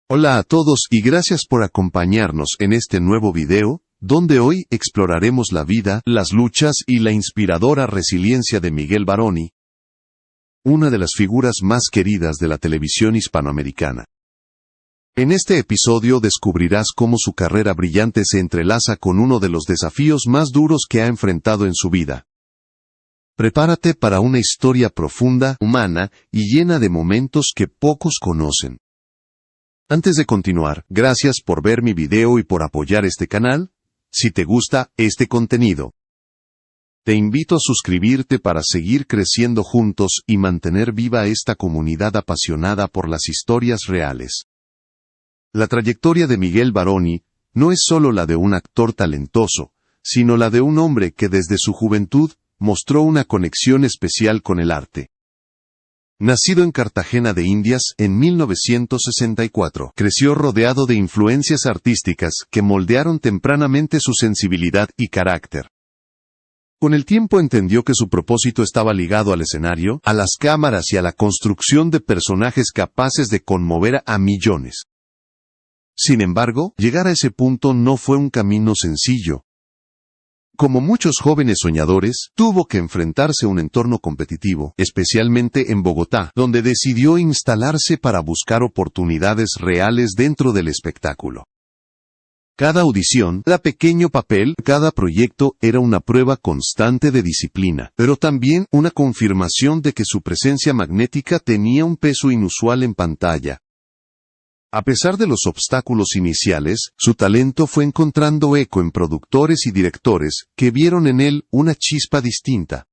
Hola a todos y gracias por acompañarnos en este nuevo video, donde hoy exploraremos la vida, las luchas y la inspiradora resiliencia de Miguel Varoni, una de las figuras más queridas de la televisión hispanoamericana. En este episodio descubrirás cómo su carrera brillante se entrelaza con uno de los desafíos más duros que ha enfrentado en su vida. Prepárate para una historia profunda, humana y llena de momentos que pocos conocen. Antes de continuar, gracias por ver mi video y por apoyar este canal. Si te gusta este contenido, te invito a suscribirte para seguir creciendo juntos y mantener viva esta comunidad apasionada por las historias reales. La trayectoria de Miguel Varoni no es solo la de un actor talentoso, sino la de un hombre que desde su juventud mostró una conexión especial con el arte. Nacido en Cartagena de Indias en 1964, creció rodeado de influencias artísticas que moldearon tempranamente su sensibilidad y carácter. Con el tiempo entendió que su propósito estaba ligado al escenario, a las cámaras y a la construcción de personajes capaces de conmover a millones. Sin embargo, llegar a ese punto no fue un camino sencillo. Como muchos jóvenes soñadores, tuvo que enfrentarse a un entorno competitivo, especialmente en Bogotá, donde decidió instalarse para buscar oportunidades reales dentro del espectáculo. Cada audición, cada pequeño papel, cada proyecto era una prueba constante de disciplina, pero también una confirmación de que su presencia magnética tenía un peso inusual en pantalla. A pesar de los obstáculos iniciales, su talento fue encontrando eco en productores y directores que vieron en él una chispa distinta.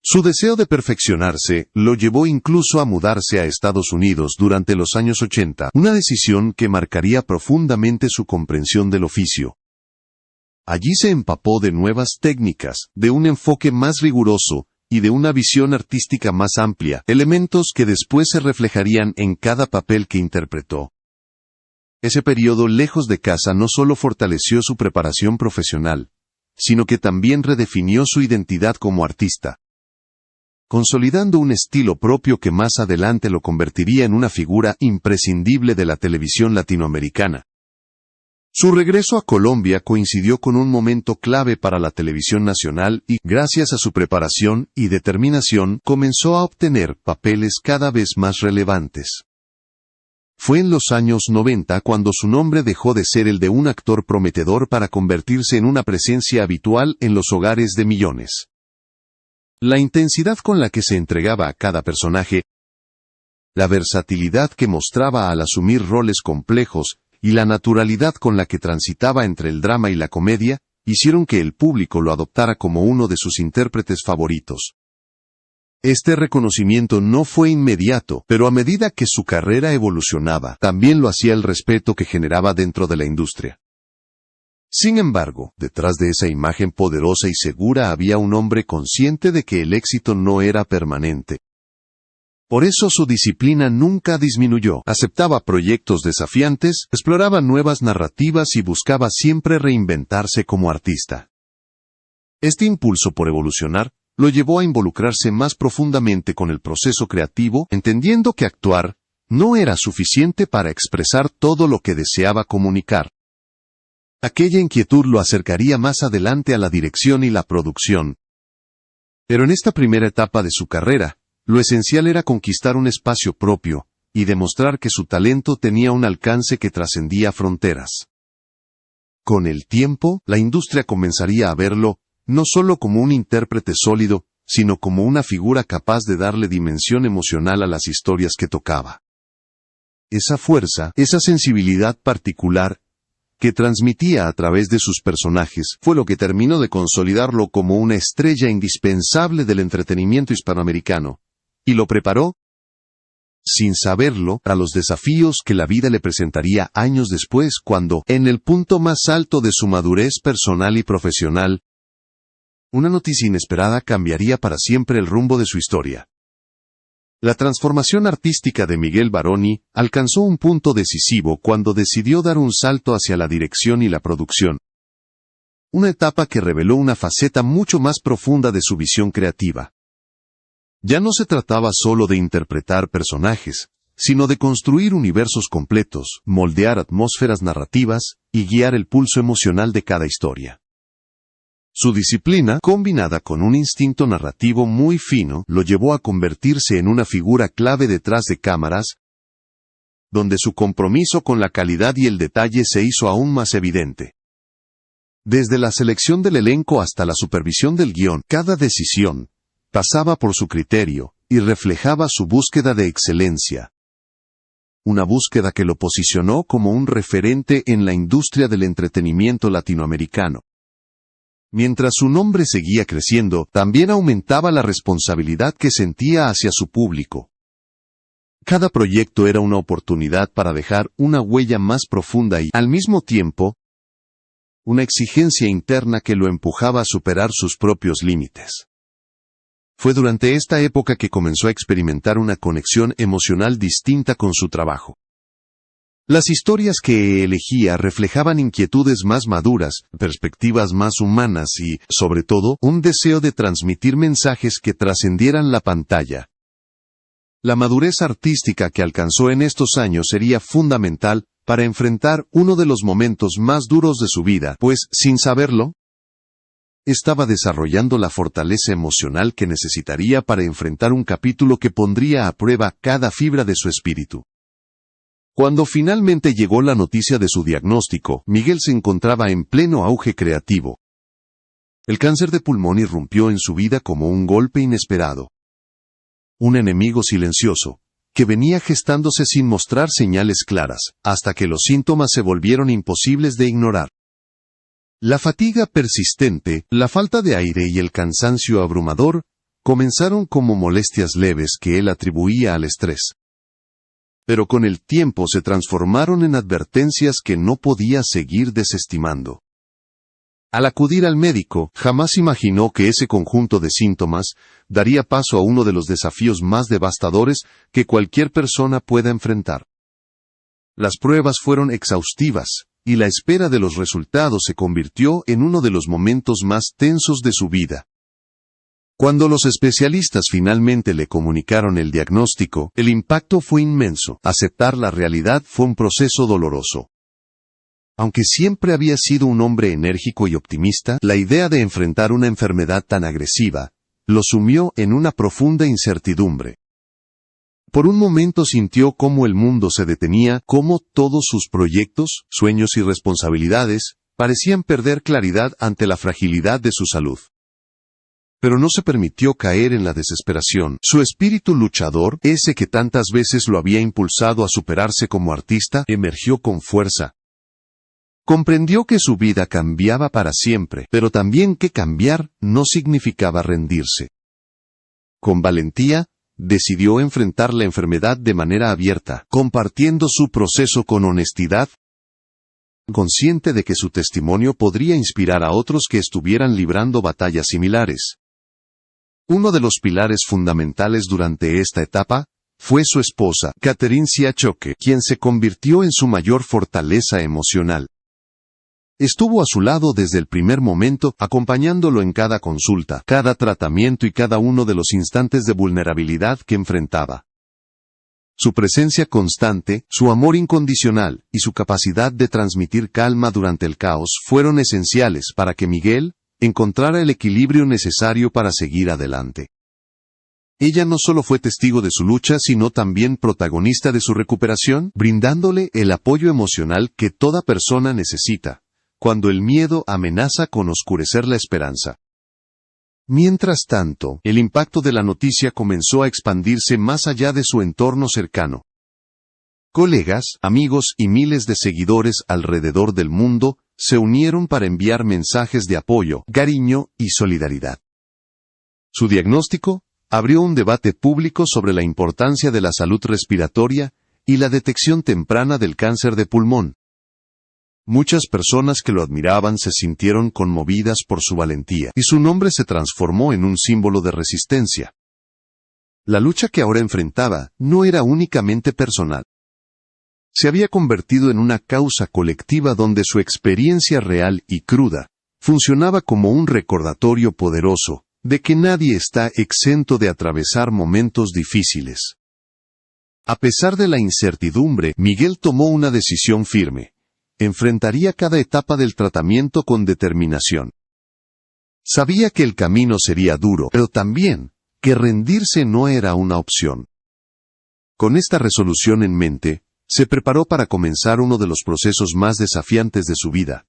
Su deseo de perfeccionarse lo llevó incluso a mudarse a Estados Unidos durante los años 80, una decisión que marcaría profundamente su comprensión del oficio. Allí se empapó de nuevas técnicas, de un enfoque más riguroso, y de una visión artística más amplia, elementos que después se reflejarían en cada papel que interpretó. Ese periodo lejos de casa no solo fortaleció su preparación profesional, sino que también redefinió su identidad como artista, consolidando un estilo propio que más adelante lo convertiría en una figura imprescindible de la televisión latinoamericana. Su regreso a Colombia coincidió con un momento clave para la televisión nacional y, gracias a su preparación y determinación, comenzó a obtener papeles cada vez más relevantes. Fue en los años 90 cuando su nombre dejó de ser el de un actor prometedor para convertirse en una presencia habitual en los hogares de millones. La intensidad con la que se entregaba a cada personaje, la versatilidad que mostraba al asumir roles complejos, y la naturalidad con la que transitaba entre el drama y la comedia, hicieron que el público lo adoptara como uno de sus intérpretes favoritos. Este reconocimiento no fue inmediato, pero a medida que su carrera evolucionaba, también lo hacía el respeto que generaba dentro de la industria. Sin embargo, detrás de esa imagen poderosa y segura había un hombre consciente de que el éxito no era permanente. Por eso su disciplina nunca disminuyó, aceptaba proyectos desafiantes, exploraba nuevas narrativas y buscaba siempre reinventarse como artista. Este impulso por evolucionar lo llevó a involucrarse más profundamente con el proceso creativo, entendiendo que actuar no era suficiente para expresar todo lo que deseaba comunicar. Aquella inquietud lo acercaría más adelante a la dirección y la producción. Pero en esta primera etapa de su carrera, lo esencial era conquistar un espacio propio, y demostrar que su talento tenía un alcance que trascendía fronteras. Con el tiempo, la industria comenzaría a verlo, no solo como un intérprete sólido, sino como una figura capaz de darle dimensión emocional a las historias que tocaba. Esa fuerza, esa sensibilidad particular, que transmitía a través de sus personajes, fue lo que terminó de consolidarlo como una estrella indispensable del entretenimiento hispanoamericano. Y lo preparó, sin saberlo, a los desafíos que la vida le presentaría años después cuando, en el punto más alto de su madurez personal y profesional, una noticia inesperada cambiaría para siempre el rumbo de su historia. La transformación artística de Miguel Varoni alcanzó un punto decisivo cuando decidió dar un salto hacia la dirección y la producción. Una etapa que reveló una faceta mucho más profunda de su visión creativa. Ya no se trataba solo de interpretar personajes, sino de construir universos completos, moldear atmósferas narrativas y guiar el pulso emocional de cada historia. Su disciplina, combinada con un instinto narrativo muy fino, lo llevó a convertirse en una figura clave detrás de cámaras, donde su compromiso con la calidad y el detalle se hizo aún más evidente. Desde la selección del elenco hasta la supervisión del guión, cada decisión pasaba por su criterio y reflejaba su búsqueda de excelencia. Una búsqueda que lo posicionó como un referente en la industria del entretenimiento latinoamericano. Mientras su nombre seguía creciendo, también aumentaba la responsabilidad que sentía hacia su público. Cada proyecto era una oportunidad para dejar una huella más profunda y, al mismo tiempo, una exigencia interna que lo empujaba a superar sus propios límites. Fue durante esta época que comenzó a experimentar una conexión emocional distinta con su trabajo. Las historias que elegía reflejaban inquietudes más maduras, perspectivas más humanas y, sobre todo, un deseo de transmitir mensajes que trascendieran la pantalla. La madurez artística que alcanzó en estos años sería fundamental para enfrentar uno de los momentos más duros de su vida, pues, sin saberlo, estaba desarrollando la fortaleza emocional que necesitaría para enfrentar un capítulo que pondría a prueba cada fibra de su espíritu. Cuando finalmente llegó la noticia de su diagnóstico, Miguel se encontraba en pleno auge creativo. El cáncer de pulmón irrumpió en su vida como un golpe inesperado. Un enemigo silencioso, que venía gestándose sin mostrar señales claras, hasta que los síntomas se volvieron imposibles de ignorar. La fatiga persistente, la falta de aire y el cansancio abrumador comenzaron como molestias leves que él atribuía al estrés. Pero con el tiempo se transformaron en advertencias que no podía seguir desestimando. Al acudir al médico, jamás imaginó que ese conjunto de síntomas daría paso a uno de los desafíos más devastadores que cualquier persona pueda enfrentar. Las pruebas fueron exhaustivas, y la espera de los resultados se convirtió en uno de los momentos más tensos de su vida. Cuando los especialistas finalmente le comunicaron el diagnóstico, el impacto fue inmenso. Aceptar la realidad fue un proceso doloroso. Aunque siempre había sido un hombre enérgico y optimista, la idea de enfrentar una enfermedad tan agresiva lo sumió en una profunda incertidumbre. Por un momento sintió cómo el mundo se detenía, cómo todos sus proyectos, sueños y responsabilidades parecían perder claridad ante la fragilidad de su salud. Pero no se permitió caer en la desesperación. Su espíritu luchador, ese que tantas veces lo había impulsado a superarse como artista, emergió con fuerza. Comprendió que su vida cambiaba para siempre, pero también que cambiar no significaba rendirse. Con valentía, decidió enfrentar la enfermedad de manera abierta, compartiendo su proceso con honestidad, consciente de que su testimonio podría inspirar a otros que estuvieran librando batallas similares. Uno de los pilares fundamentales durante esta etapa fue su esposa, Catherine Siachoque, quien se convirtió en su mayor fortaleza emocional. Estuvo a su lado desde el primer momento, acompañándolo en cada consulta, cada tratamiento y cada uno de los instantes de vulnerabilidad que enfrentaba. Su presencia constante, su amor incondicional y su capacidad de transmitir calma durante el caos fueron esenciales para que Miguel encontrara el equilibrio necesario para seguir adelante. Ella no solo fue testigo de su lucha, sino también protagonista de su recuperación, brindándole el apoyo emocional que toda persona necesita cuando el miedo amenaza con oscurecer la esperanza. Mientras tanto, el impacto de la noticia comenzó a expandirse más allá de su entorno cercano. Colegas, amigos y miles de seguidores alrededor del mundo se unieron para enviar mensajes de apoyo, cariño y solidaridad. Su diagnóstico abrió un debate público sobre la importancia de la salud respiratoria y la detección temprana del cáncer de pulmón. Muchas personas que lo admiraban se sintieron conmovidas por su valentía, y su nombre se transformó en un símbolo de resistencia. La lucha que ahora enfrentaba no era únicamente personal. Se había convertido en una causa colectiva donde su experiencia real y cruda funcionaba como un recordatorio poderoso de que nadie está exento de atravesar momentos difíciles. A pesar de la incertidumbre, Miguel tomó una decisión firme. Enfrentaría cada etapa del tratamiento con determinación. Sabía que el camino sería duro, pero también que rendirse no era una opción. Con esta resolución en mente, se preparó para comenzar uno de los procesos más desafiantes de su vida.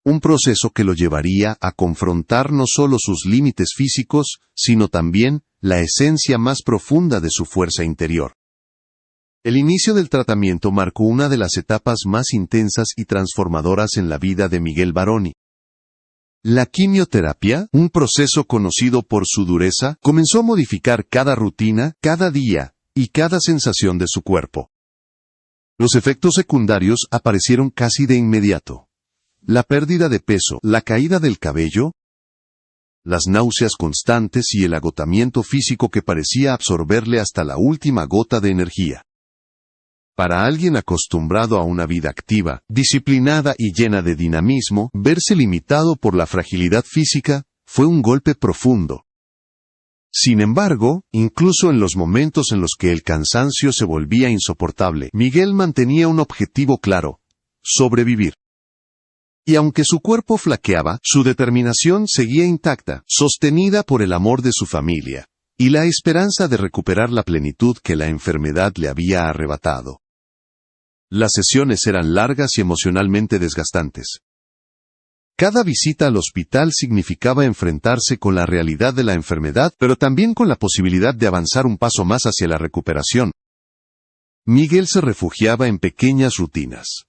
Un proceso que lo llevaría a confrontar no solo sus límites físicos, sino también la esencia más profunda de su fuerza interior. El inicio del tratamiento marcó una de las etapas más intensas y transformadoras en la vida de Miguel Baroni. La quimioterapia, un proceso conocido por su dureza, comenzó a modificar cada rutina, cada día y cada sensación de su cuerpo. Los efectos secundarios aparecieron casi de inmediato. La pérdida de peso, la caída del cabello, las náuseas constantes y el agotamiento físico que parecía absorberle hasta la última gota de energía. Para alguien acostumbrado a una vida activa, disciplinada y llena de dinamismo, verse limitado por la fragilidad física fue un golpe profundo. Sin embargo, incluso en los momentos en los que el cansancio se volvía insoportable, Miguel mantenía un objetivo claro: sobrevivir. Y aunque su cuerpo flaqueaba, su determinación seguía intacta, sostenida por el amor de su familia y la esperanza de recuperar la plenitud que la enfermedad le había arrebatado. Las sesiones eran largas y emocionalmente desgastantes. Cada visita al hospital significaba enfrentarse con la realidad de la enfermedad, pero también con la posibilidad de avanzar un paso más hacia la recuperación. Miguel se refugiaba en pequeñas rutinas.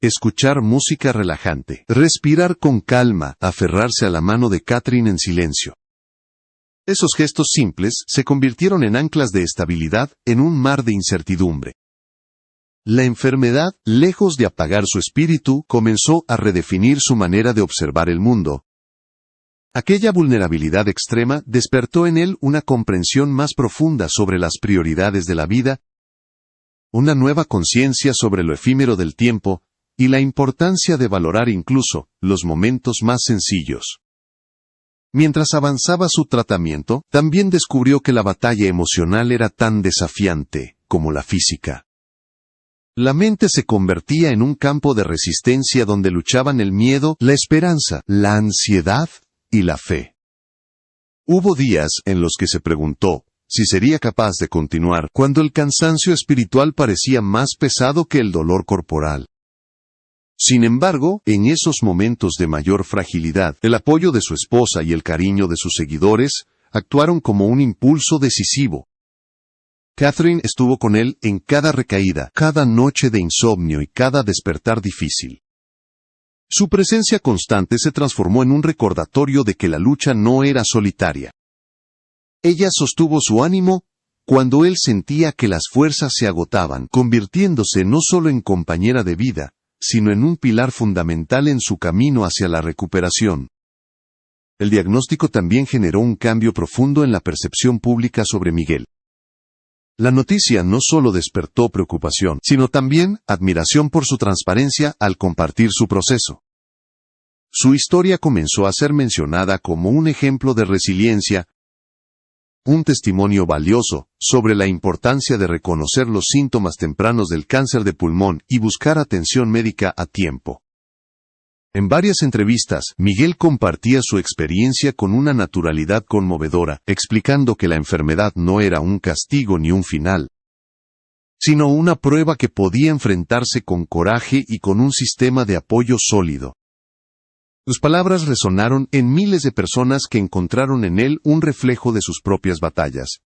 Escuchar música relajante, respirar con calma, aferrarse a la mano de Catherine en silencio. Esos gestos simples se convirtieron en anclas de estabilidad en un mar de incertidumbre. La enfermedad, lejos de apagar su espíritu, comenzó a redefinir su manera de observar el mundo. Aquella vulnerabilidad extrema despertó en él una comprensión más profunda sobre las prioridades de la vida, una nueva conciencia sobre lo efímero del tiempo, y la importancia de valorar incluso los momentos más sencillos. Mientras avanzaba su tratamiento, también descubrió que la batalla emocional era tan desafiante como la física. La mente se convertía en un campo de resistencia donde luchaban el miedo, la esperanza, la ansiedad y la fe. Hubo días en los que se preguntó si sería capaz de continuar cuando el cansancio espiritual parecía más pesado que el dolor corporal. Sin embargo, en esos momentos de mayor fragilidad, el apoyo de su esposa y el cariño de sus seguidores actuaron como un impulso decisivo. Catherine estuvo con él en cada recaída, cada noche de insomnio y cada despertar difícil. Su presencia constante se transformó en un recordatorio de que la lucha no era solitaria. Ella sostuvo su ánimo cuando él sentía que las fuerzas se agotaban, convirtiéndose no solo en compañera de vida, sino en un pilar fundamental en su camino hacia la recuperación. El diagnóstico también generó un cambio profundo en la percepción pública sobre Miguel. La noticia no solo despertó preocupación, sino también admiración por su transparencia al compartir su proceso. Su historia comenzó a ser mencionada como un ejemplo de resiliencia, un testimonio valioso sobre la importancia de reconocer los síntomas tempranos del cáncer de pulmón y buscar atención médica a tiempo. En varias entrevistas, Miguel compartía su experiencia con una naturalidad conmovedora, explicando que la enfermedad no era un castigo ni un final, sino una prueba que podía enfrentarse con coraje y con un sistema de apoyo sólido. Sus palabras resonaron en miles de personas que encontraron en él un reflejo de sus propias batallas.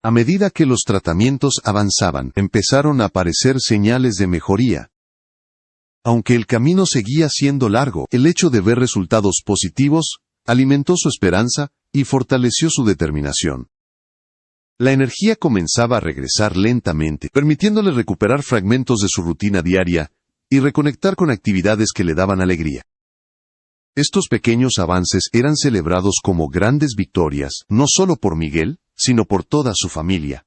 A medida que los tratamientos avanzaban, empezaron a aparecer señales de mejoría. Aunque el camino seguía siendo largo, el hecho de ver resultados positivos alimentó su esperanza y fortaleció su determinación. La energía comenzaba a regresar lentamente, permitiéndole recuperar fragmentos de su rutina diaria y reconectar con actividades que le daban alegría. Estos pequeños avances eran celebrados como grandes victorias, no solo por Miguel, sino por toda su familia.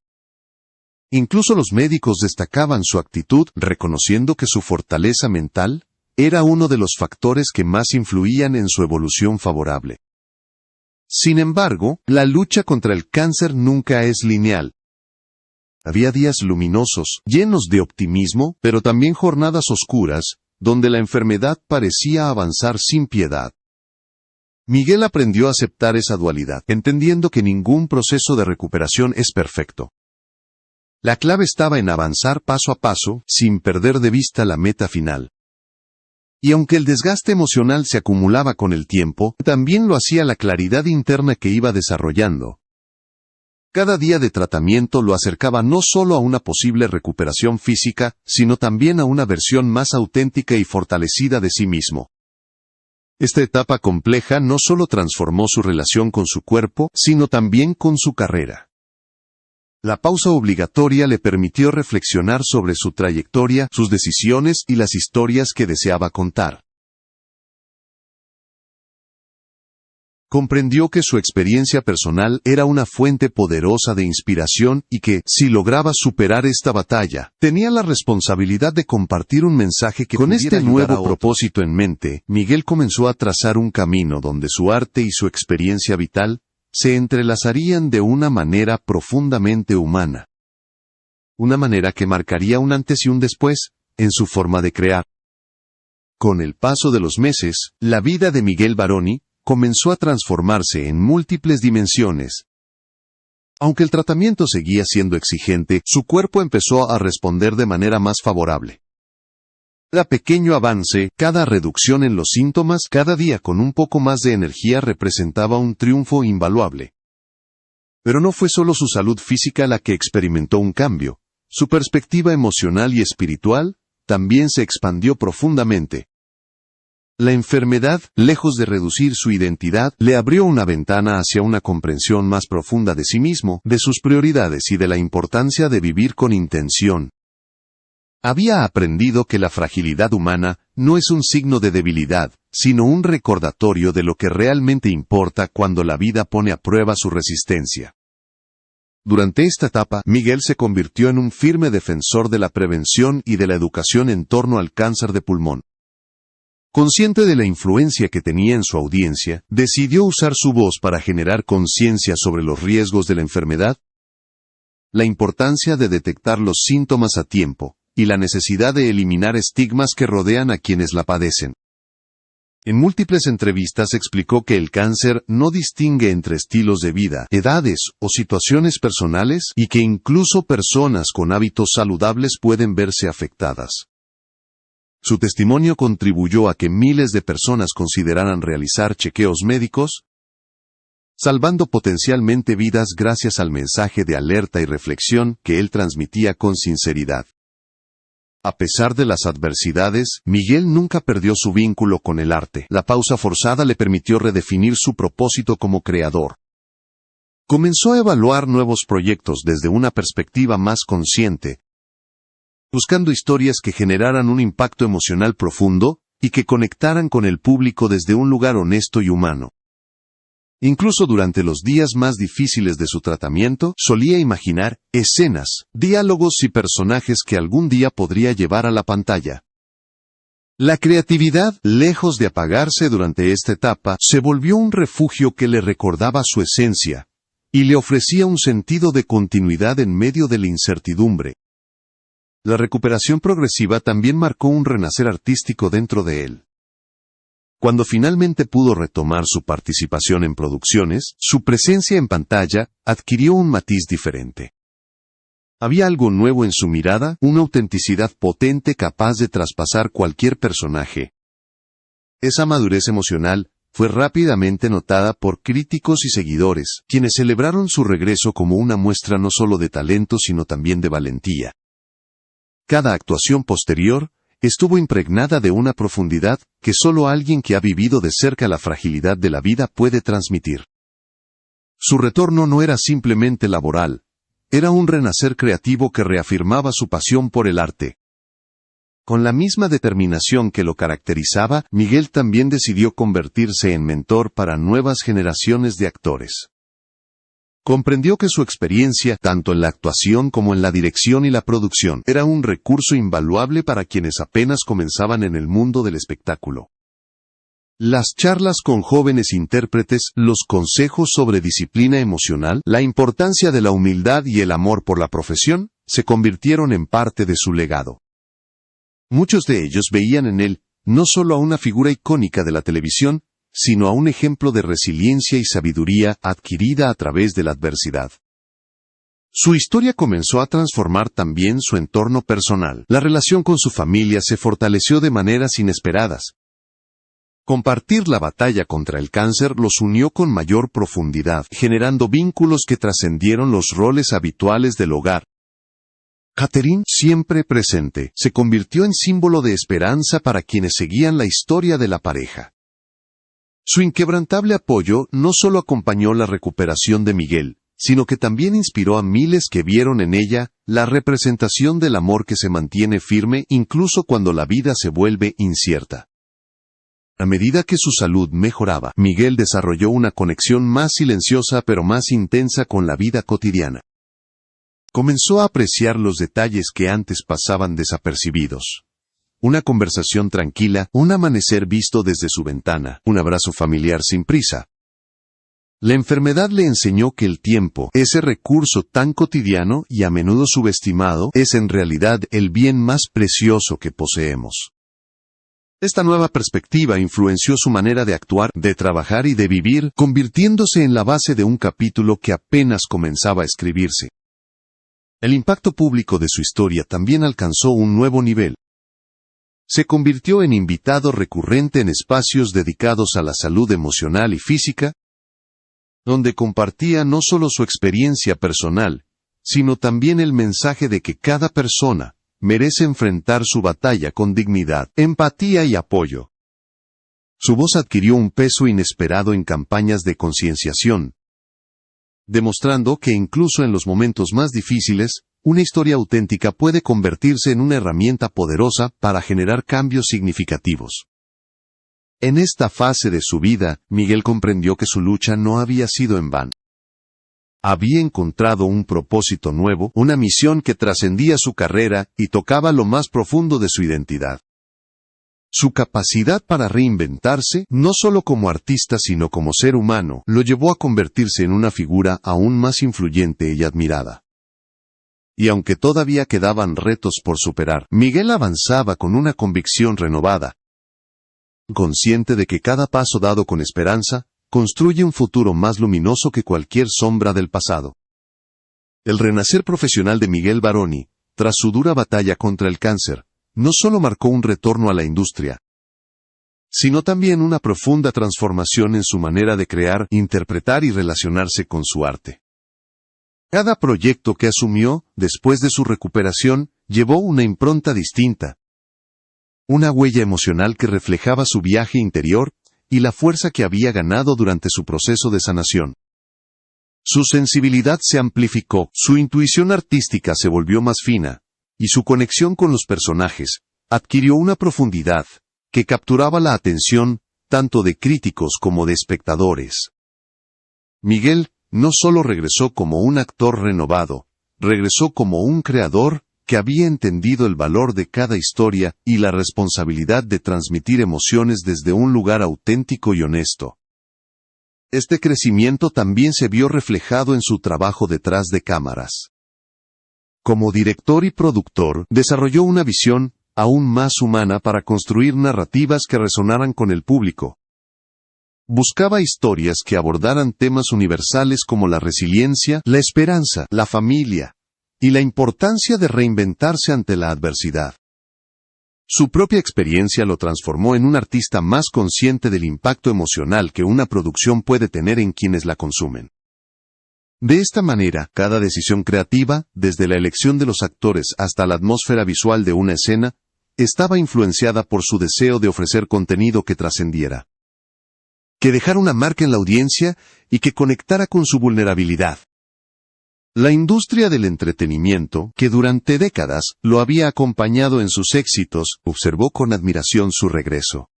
Incluso los médicos destacaban su actitud, reconociendo que su fortaleza mental era uno de los factores que más influían en su evolución favorable. Sin embargo, la lucha contra el cáncer nunca es lineal. Había días luminosos, llenos de optimismo, pero también jornadas oscuras, donde la enfermedad parecía avanzar sin piedad. Miguel aprendió a aceptar esa dualidad, entendiendo que ningún proceso de recuperación es perfecto. La clave estaba en avanzar paso a paso, sin perder de vista la meta final. Y aunque el desgaste emocional se acumulaba con el tiempo, también lo hacía la claridad interna que iba desarrollando. Cada día de tratamiento lo acercaba no solo a una posible recuperación física, sino también a una versión más auténtica y fortalecida de sí mismo. Esta etapa compleja no solo transformó su relación con su cuerpo, sino también con su carrera. La pausa obligatoria le permitió reflexionar sobre su trayectoria, sus decisiones y las historias que deseaba contar. Comprendió que su experiencia personal era una fuente poderosa de inspiración y que, si lograba superar esta batalla, tenía la responsabilidad de compartir un mensaje que pudiera ayudar a otros. Con este nuevo propósito en mente, Miguel comenzó a trazar un camino donde su arte y su experiencia vital se entrelazarían de una manera profundamente humana. Una manera que marcaría un antes y un después en su forma de crear. Con el paso de los meses, la vida de Miguel Baroni comenzó a transformarse en múltiples dimensiones. Aunque el tratamiento seguía siendo exigente, su cuerpo empezó a responder de manera más favorable. Cada pequeño avance, cada reducción en los síntomas, cada día con un poco más de energía representaba un triunfo invaluable. Pero no fue solo su salud física la que experimentó un cambio. Su perspectiva emocional y espiritual también se expandió profundamente. La enfermedad, lejos de reducir su identidad, le abrió una ventana hacia una comprensión más profunda de sí mismo, de sus prioridades y de la importancia de vivir con intención. Había aprendido que la fragilidad humana no es un signo de debilidad, sino un recordatorio de lo que realmente importa cuando la vida pone a prueba su resistencia. Durante esta etapa, Miguel se convirtió en un firme defensor de la prevención y de la educación en torno al cáncer de pulmón. Consciente de la influencia que tenía en su audiencia, decidió usar su voz para generar conciencia sobre los riesgos de la enfermedad, la importancia de detectar los síntomas a tiempo, y la necesidad de eliminar estigmas que rodean a quienes la padecen. En múltiples entrevistas explicó que el cáncer no distingue entre estilos de vida, edades o situaciones personales y que incluso personas con hábitos saludables pueden verse afectadas. Su testimonio contribuyó a que miles de personas consideraran realizar chequeos médicos, salvando potencialmente vidas gracias al mensaje de alerta y reflexión que él transmitía con sinceridad. A pesar de las adversidades, Miguel nunca perdió su vínculo con el arte. La pausa forzada le permitió redefinir su propósito como creador. Comenzó a evaluar nuevos proyectos desde una perspectiva más consciente, buscando historias que generaran un impacto emocional profundo y que conectaran con el público desde un lugar honesto y humano. Incluso durante los días más difíciles de su tratamiento, solía imaginar escenas, diálogos y personajes que algún día podría llevar a la pantalla. La creatividad, lejos de apagarse durante esta etapa, se volvió un refugio que le recordaba su esencia y le ofrecía un sentido de continuidad en medio de la incertidumbre. La recuperación progresiva también marcó un renacer artístico dentro de él. Cuando finalmente pudo retomar su participación en producciones, su presencia en pantalla adquirió un matiz diferente. Había algo nuevo en su mirada, una autenticidad potente capaz de traspasar cualquier personaje. Esa madurez emocional fue rápidamente notada por críticos y seguidores, quienes celebraron su regreso como una muestra no solo de talento sino también de valentía. Cada actuación posterior estuvo impregnada de una profundidad que solo alguien que ha vivido de cerca la fragilidad de la vida puede transmitir. Su retorno no era simplemente laboral, era un renacer creativo que reafirmaba su pasión por el arte. Con la misma determinación que lo caracterizaba, Miguel también decidió convertirse en mentor para nuevas generaciones de actores. Comprendió que su experiencia, tanto en la actuación como en la dirección y la producción, era un recurso invaluable para quienes apenas comenzaban en el mundo del espectáculo. Las charlas con jóvenes intérpretes, los consejos sobre disciplina emocional, la importancia de la humildad y el amor por la profesión, se convirtieron en parte de su legado. Muchos de ellos veían en él no solo a una figura icónica de la televisión, sino a un ejemplo de resiliencia y sabiduría adquirida a través de la adversidad. Su historia comenzó a transformar también su entorno personal. La relación con su familia se fortaleció de maneras inesperadas. Compartir la batalla contra el cáncer los unió con mayor profundidad, generando vínculos que trascendieron los roles habituales del hogar. Catherine, siempre presente, se convirtió en símbolo de esperanza para quienes seguían la historia de la pareja. Su inquebrantable apoyo no solo acompañó la recuperación de Miguel, sino que también inspiró a miles que vieron en ella la representación del amor que se mantiene firme incluso cuando la vida se vuelve incierta. A medida que su salud mejoraba, Miguel desarrolló una conexión más silenciosa pero más intensa con la vida cotidiana. Comenzó a apreciar los detalles que antes pasaban desapercibidos. Una conversación tranquila, un amanecer visto desde su ventana, un abrazo familiar sin prisa. La enfermedad le enseñó que el tiempo, ese recurso tan cotidiano y a menudo subestimado, es en realidad el bien más precioso que poseemos. Esta nueva perspectiva influenció su manera de actuar, de trabajar y de vivir, convirtiéndose en la base de un capítulo que apenas comenzaba a escribirse. El impacto público de su historia también alcanzó un nuevo nivel. Se convirtió en invitado recurrente en espacios dedicados a la salud emocional y física, donde compartía no solo su experiencia personal, sino también el mensaje de que cada persona merece enfrentar su batalla con dignidad, empatía y apoyo. Su voz adquirió un peso inesperado en campañas de concienciación, demostrando que incluso en los momentos más difíciles, una historia auténtica puede convertirse en una herramienta poderosa para generar cambios significativos. En esta fase de su vida, Miguel comprendió que su lucha no había sido en vano. Había encontrado un propósito nuevo, una misión que trascendía su carrera y tocaba lo más profundo de su identidad. Su capacidad para reinventarse, no solo como artista sino como ser humano, lo llevó a convertirse en una figura aún más influyente y admirada. Y aunque todavía quedaban retos por superar, Miguel avanzaba con una convicción renovada, consciente de que cada paso dado con esperanza, construye un futuro más luminoso que cualquier sombra del pasado. El renacer profesional de Miguel Baroni, tras su dura batalla contra el cáncer, no solo marcó un retorno a la industria, sino también una profunda transformación en su manera de crear, interpretar y relacionarse con su arte. Cada proyecto que asumió, después de su recuperación, llevó una impronta distinta. Una huella emocional que reflejaba su viaje interior y la fuerza que había ganado durante su proceso de sanación. Su sensibilidad se amplificó, su intuición artística se volvió más fina, y su conexión con los personajes adquirió una profundidad que capturaba la atención tanto de críticos como de espectadores. Miguel no solo regresó como un actor renovado, regresó como un creador que había entendido el valor de cada historia y la responsabilidad de transmitir emociones desde un lugar auténtico y honesto. Este crecimiento también se vio reflejado en su trabajo detrás de cámaras. Como director y productor, desarrolló una visión aún más humana para construir narrativas que resonaran con el público. Buscaba historias que abordaran temas universales como la resiliencia, la esperanza, la familia, y la importancia de reinventarse ante la adversidad. Su propia experiencia lo transformó en un artista más consciente del impacto emocional que una producción puede tener en quienes la consumen. De esta manera, cada decisión creativa, desde la elección de los actores hasta la atmósfera visual de una escena, estaba influenciada por su deseo de ofrecer contenido que trascendiera, que dejara una marca en la audiencia y que conectara con su vulnerabilidad. La industria del entretenimiento, que durante décadas lo había acompañado en sus éxitos, observó con admiración su regreso.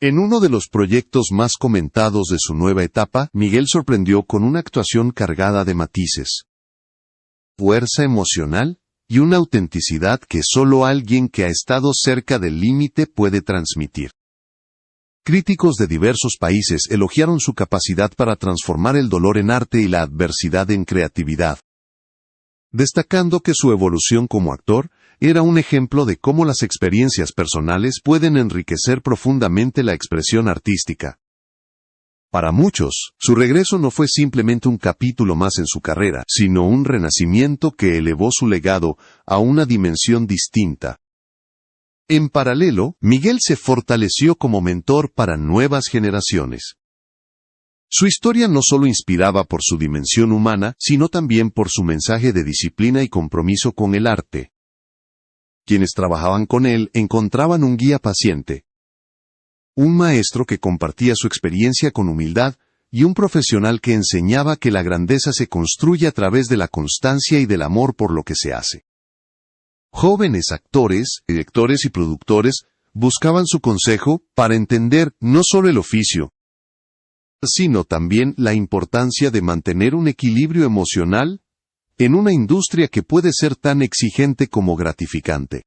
En uno de los proyectos más comentados de su nueva etapa, Miguel sorprendió con una actuación cargada de matices, fuerza emocional y una autenticidad que solo alguien que ha estado cerca del límite puede transmitir. Críticos de diversos países elogiaron su capacidad para transformar el dolor en arte y la adversidad en creatividad. destacando que su evolución como actor era un ejemplo de cómo las experiencias personales pueden enriquecer profundamente la expresión artística. Para muchos, su regreso no fue simplemente un capítulo más en su carrera, sino un renacimiento que elevó su legado a una dimensión distinta. En paralelo, Miguel se fortaleció como mentor para nuevas generaciones. Su historia no solo inspiraba por su dimensión humana, sino también por su mensaje de disciplina y compromiso con el arte. Quienes trabajaban con él encontraban un guía paciente, un maestro que compartía su experiencia con humildad y un profesional que enseñaba que la grandeza se construye a través de la constancia y del amor por lo que se hace. Jóvenes actores, directores y productores buscaban su consejo para entender no solo el oficio, sino también la importancia de mantener un equilibrio emocional en una industria que puede ser tan exigente como gratificante.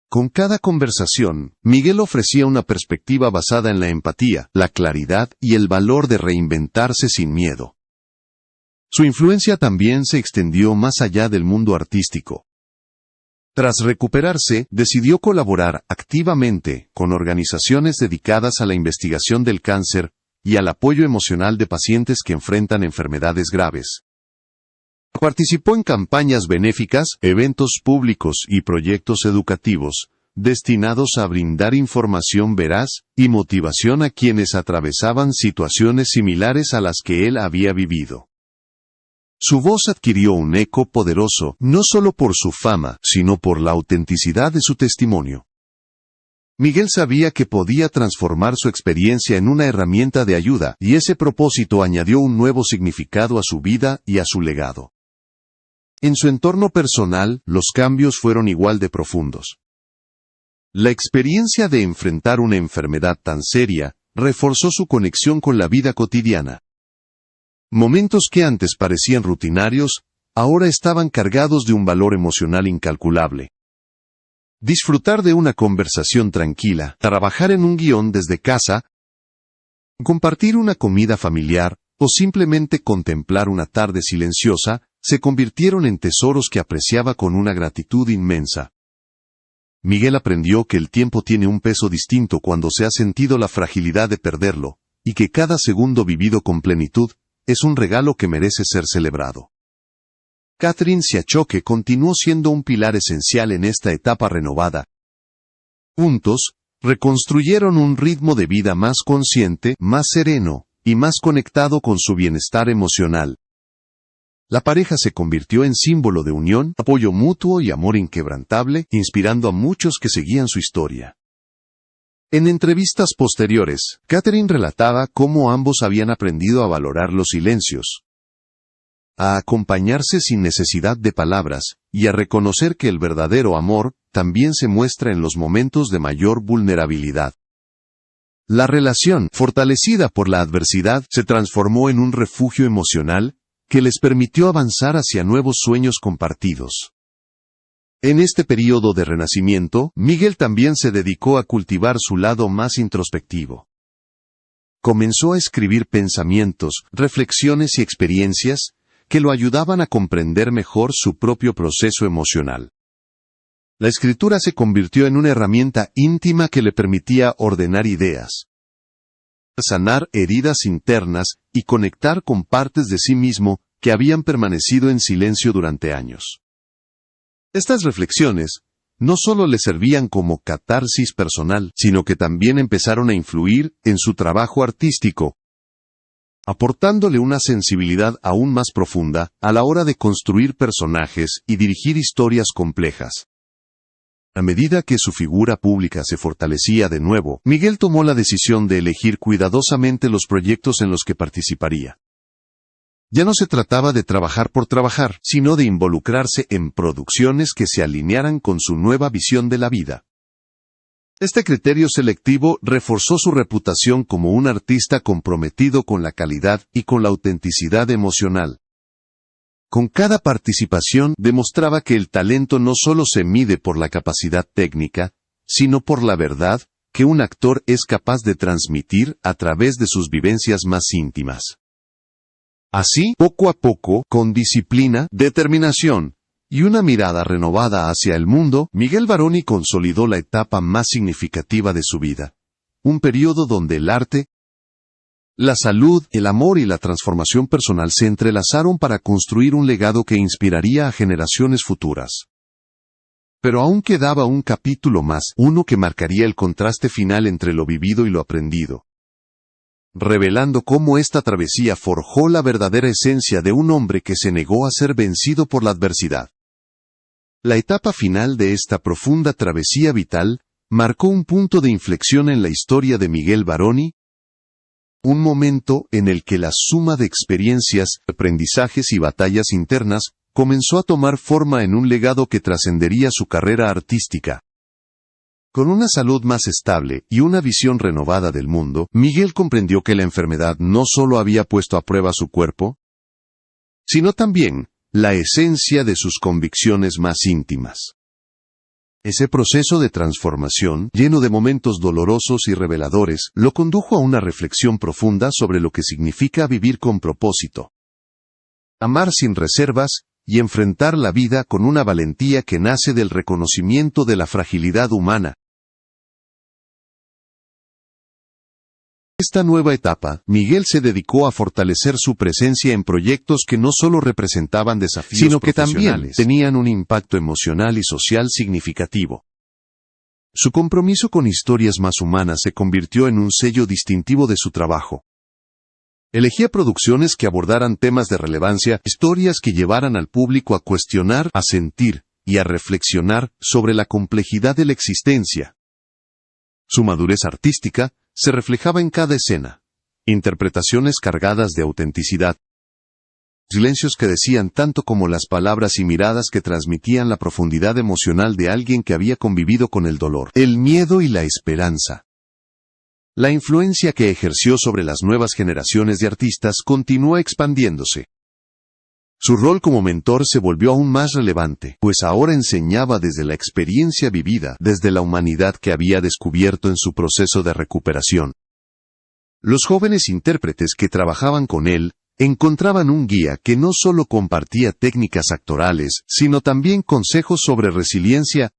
Con cada conversación, Miguel ofrecía una perspectiva basada en la empatía, la claridad y el valor de reinventarse sin miedo. Su influencia también se extendió más allá del mundo artístico. Tras recuperarse, decidió colaborar activamente con organizaciones dedicadas a la investigación del cáncer y al apoyo emocional de pacientes que enfrentan enfermedades graves. Participó en campañas benéficas, eventos públicos y proyectos educativos, destinados a brindar información veraz y motivación a quienes atravesaban situaciones similares a las que él había vivido. Su voz adquirió un eco poderoso, no solo por su fama, sino por la autenticidad de su testimonio. Miguel sabía que podía transformar su experiencia en una herramienta de ayuda, y ese propósito añadió un nuevo significado a su vida y a su legado. En su entorno personal, los cambios fueron igual de profundos. La experiencia de enfrentar una enfermedad tan seria reforzó su conexión con la vida cotidiana. Momentos que antes parecían rutinarios, ahora estaban cargados de un valor emocional incalculable. Disfrutar de una conversación tranquila, trabajar en un guión desde casa, compartir una comida familiar, o simplemente contemplar una tarde silenciosa, se convirtieron en tesoros que apreciaba con una gratitud inmensa. Miguel aprendió que el tiempo tiene un peso distinto cuando se ha sentido la fragilidad de perderlo, y que cada segundo vivido con plenitud es un regalo que merece ser celebrado. Catherine Siachoque continuó siendo un pilar esencial en esta etapa renovada. Juntos, reconstruyeron un ritmo de vida más consciente, más sereno, y más conectado con su bienestar emocional. La pareja se convirtió en símbolo de unión, apoyo mutuo y amor inquebrantable, inspirando a muchos que seguían su historia. En entrevistas posteriores, Catherine relataba cómo ambos habían aprendido a valorar los silencios, a acompañarse sin necesidad de palabras, y a reconocer que el verdadero amor también se muestra en los momentos de mayor vulnerabilidad. La relación, fortalecida por la adversidad, se transformó en un refugio emocional que les permitió avanzar hacia nuevos sueños compartidos. En este período de renacimiento, Miguel también se dedicó a cultivar su lado más introspectivo. Comenzó a escribir pensamientos, reflexiones y experiencias que lo ayudaban a comprender mejor su propio proceso emocional. La escritura se convirtió en una herramienta íntima que le permitía ordenar ideas, sanar heridas internas y conectar con partes de sí mismo que habían permanecido en silencio durante años. Estas reflexiones no solo le servían como catarsis personal, sino que también empezaron a influir en su trabajo artístico, aportándole una sensibilidad aún más profunda a la hora de construir personajes y dirigir historias complejas. A medida que su figura pública se fortalecía de nuevo, Miguel tomó la decisión de elegir cuidadosamente los proyectos en los que participaría. Ya no se trataba de trabajar por trabajar, sino de involucrarse en producciones que se alinearan con su nueva visión de la vida. Este criterio selectivo reforzó su reputación como un artista comprometido con la calidad y con la autenticidad emocional. Con cada participación demostraba que el talento no solo se mide por la capacidad técnica, sino por la verdad que un actor es capaz de transmitir a través de sus vivencias más íntimas. Así, poco a poco, con disciplina, determinación y una mirada renovada hacia el mundo, Miguel Baroni consolidó la etapa más significativa de su vida. Un periodo donde el arte, la salud, el amor y la transformación personal se entrelazaron para construir un legado que inspiraría a generaciones futuras. Pero aún quedaba un capítulo más, uno que marcaría el contraste final entre lo vivido y lo aprendido, revelando cómo esta travesía forjó la verdadera esencia de un hombre que se negó a ser vencido por la adversidad. La etapa final de esta profunda travesía vital marcó un punto de inflexión en la historia de Miguel Baroni, un momento en el que la suma de experiencias, aprendizajes y batallas internas comenzó a tomar forma en un legado que trascendería su carrera artística. Con una salud más estable y una visión renovada del mundo, Miguel comprendió que la enfermedad no solo había puesto a prueba su cuerpo, sino también la esencia de sus convicciones más íntimas. Ese proceso de transformación, lleno de momentos dolorosos y reveladores, lo condujo a una reflexión profunda sobre lo que significa vivir con propósito, amar sin reservas y enfrentar la vida con una valentía que nace del reconocimiento de la fragilidad humana. En esta nueva etapa, Miguel se dedicó a fortalecer su presencia en proyectos que no solo representaban desafíos sino que también tenían un impacto emocional y social significativo. Su compromiso con historias más humanas se convirtió en un sello distintivo de su trabajo. Elegía producciones que abordaran temas de relevancia, historias que llevaran al público a cuestionar, a sentir y a reflexionar sobre la complejidad de la existencia. Su madurez artística se reflejaba en cada escena. Interpretaciones cargadas de autenticidad. Silencios que decían tanto como las palabras y miradas que transmitían la profundidad emocional de alguien que había convivido con el dolor, el miedo y la esperanza. La influencia que ejerció sobre las nuevas generaciones de artistas continúa expandiéndose. Su rol como mentor se volvió aún más relevante, pues ahora enseñaba desde la experiencia vivida, desde la humanidad que había descubierto en su proceso de recuperación. Los jóvenes intérpretes que trabajaban con él encontraban un guía que no solo compartía técnicas actorales, sino también consejos sobre resiliencia,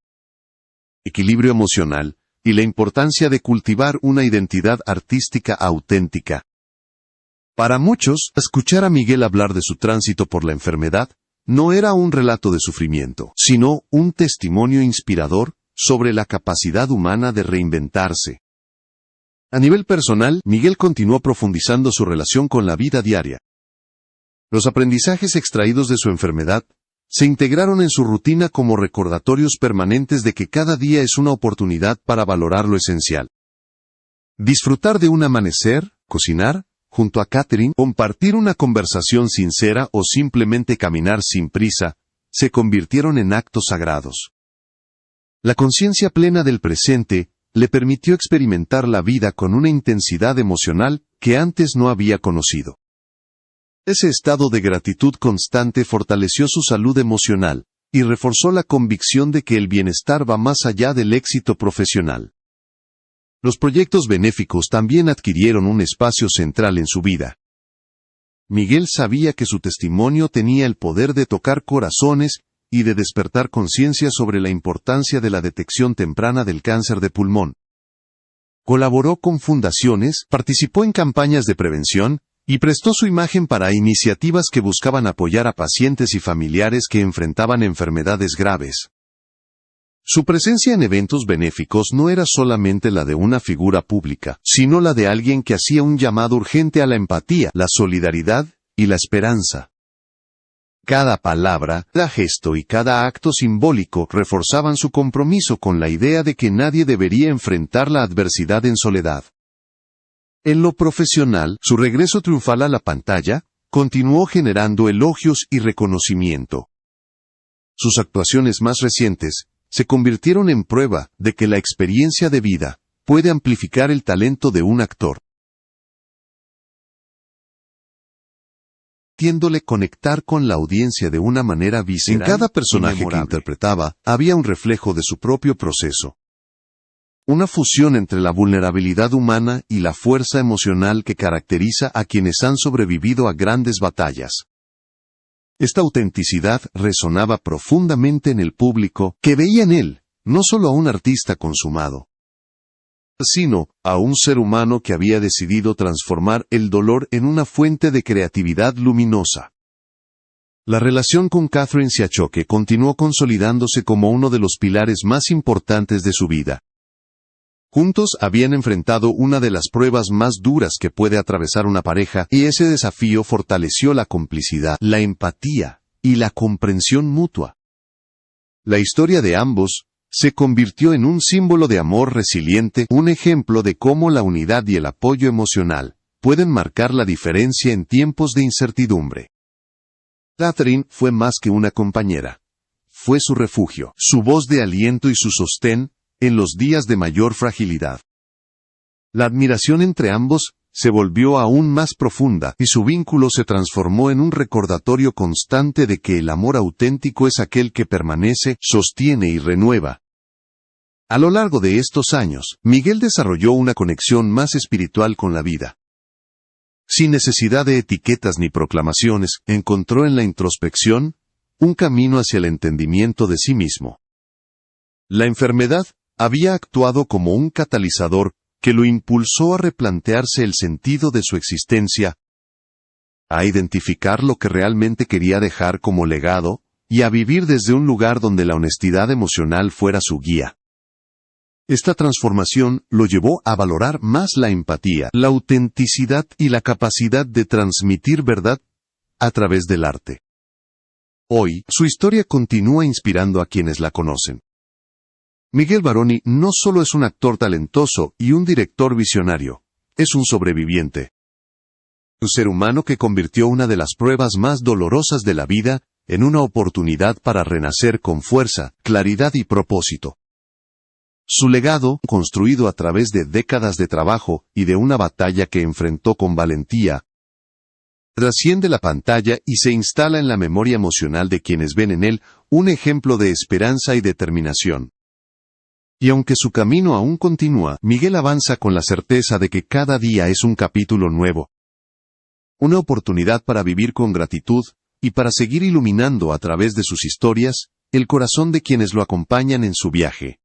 equilibrio emocional y la importancia de cultivar una identidad artística auténtica. Para muchos, escuchar a Miguel hablar de su tránsito por la enfermedad no era un relato de sufrimiento, sino un testimonio inspirador sobre la capacidad humana de reinventarse. A nivel personal, Miguel continuó profundizando su relación con la vida diaria. Los aprendizajes extraídos de su enfermedad se integraron en su rutina como recordatorios permanentes de que cada día es una oportunidad para valorar lo esencial. Disfrutar de un amanecer, cocinar junto a Catherine, compartir una conversación sincera o simplemente caminar sin prisa, se convirtieron en actos sagrados. La conciencia plena del presente le permitió experimentar la vida con una intensidad emocional que antes no había conocido. Ese estado de gratitud constante fortaleció su salud emocional y reforzó la convicción de que el bienestar va más allá del éxito profesional. Los proyectos benéficos también adquirieron un espacio central en su vida. Miguel sabía que su testimonio tenía el poder de tocar corazones y de despertar conciencia sobre la importancia de la detección temprana del cáncer de pulmón. Colaboró con fundaciones, participó en campañas de prevención, y prestó su imagen para iniciativas que buscaban apoyar a pacientes y familiares que enfrentaban enfermedades graves. Su presencia en eventos benéficos no era solamente la de una figura pública, sino la de alguien que hacía un llamado urgente a la empatía, la solidaridad y la esperanza. Cada palabra, cada gesto y cada acto simbólico reforzaban su compromiso con la idea de que nadie debería enfrentar la adversidad en soledad. En lo profesional, su regreso triunfal a la pantalla continuó generando elogios y reconocimiento. Sus actuaciones más recientes se convirtieron en prueba de que la experiencia de vida puede amplificar el talento de un actor, permitiéndole conectar con la audiencia de una manera visceral. En cada personaje que interpretaba había un reflejo de su propio proceso. Una fusión entre la vulnerabilidad humana y la fuerza emocional que caracteriza a quienes han sobrevivido a grandes batallas. Esta autenticidad resonaba profundamente en el público, que veía en él, no solo a un artista consumado, sino a un ser humano que había decidido transformar el dolor en una fuente de creatividad luminosa. La relación con Catherine Siachoque continuó consolidándose como uno de los pilares más importantes de su vida. Juntos habían enfrentado una de las pruebas más duras que puede atravesar una pareja, y ese desafío fortaleció la complicidad, la empatía y la comprensión mutua. La historia de ambos se convirtió en un símbolo de amor resiliente, un ejemplo de cómo la unidad y el apoyo emocional pueden marcar la diferencia en tiempos de incertidumbre. Catherine fue más que una compañera. Fue su refugio, su voz de aliento y su sostén en los días de mayor fragilidad. La admiración entre ambos se volvió aún más profunda, y su vínculo se transformó en un recordatorio constante de que el amor auténtico es aquel que permanece, sostiene y renueva. A lo largo de estos años, Miguel desarrolló una conexión más espiritual con la vida. Sin necesidad de etiquetas ni proclamaciones, encontró en la introspección un camino hacia el entendimiento de sí mismo. La enfermedad había actuado como un catalizador que lo impulsó a replantearse el sentido de su existencia, a identificar lo que realmente quería dejar como legado, y a vivir desde un lugar donde la honestidad emocional fuera su guía. Esta transformación lo llevó a valorar más la empatía, la autenticidad y la capacidad de transmitir verdad a través del arte. Hoy, su historia continúa inspirando a quienes la conocen. Miguel Baroni no solo es un actor talentoso y un director visionario, es un sobreviviente. Un ser humano que convirtió una de las pruebas más dolorosas de la vida en una oportunidad para renacer con fuerza, claridad y propósito. Su legado, construido a través de décadas de trabajo y de una batalla que enfrentó con valentía, trasciende la pantalla y se instala en la memoria emocional de quienes ven en él un ejemplo de esperanza y determinación. Y aunque su camino aún continúa, Miguel avanza con la certeza de que cada día es un capítulo nuevo. Una oportunidad para vivir con gratitud, y para seguir iluminando a través de sus historias, el corazón de quienes lo acompañan en su viaje.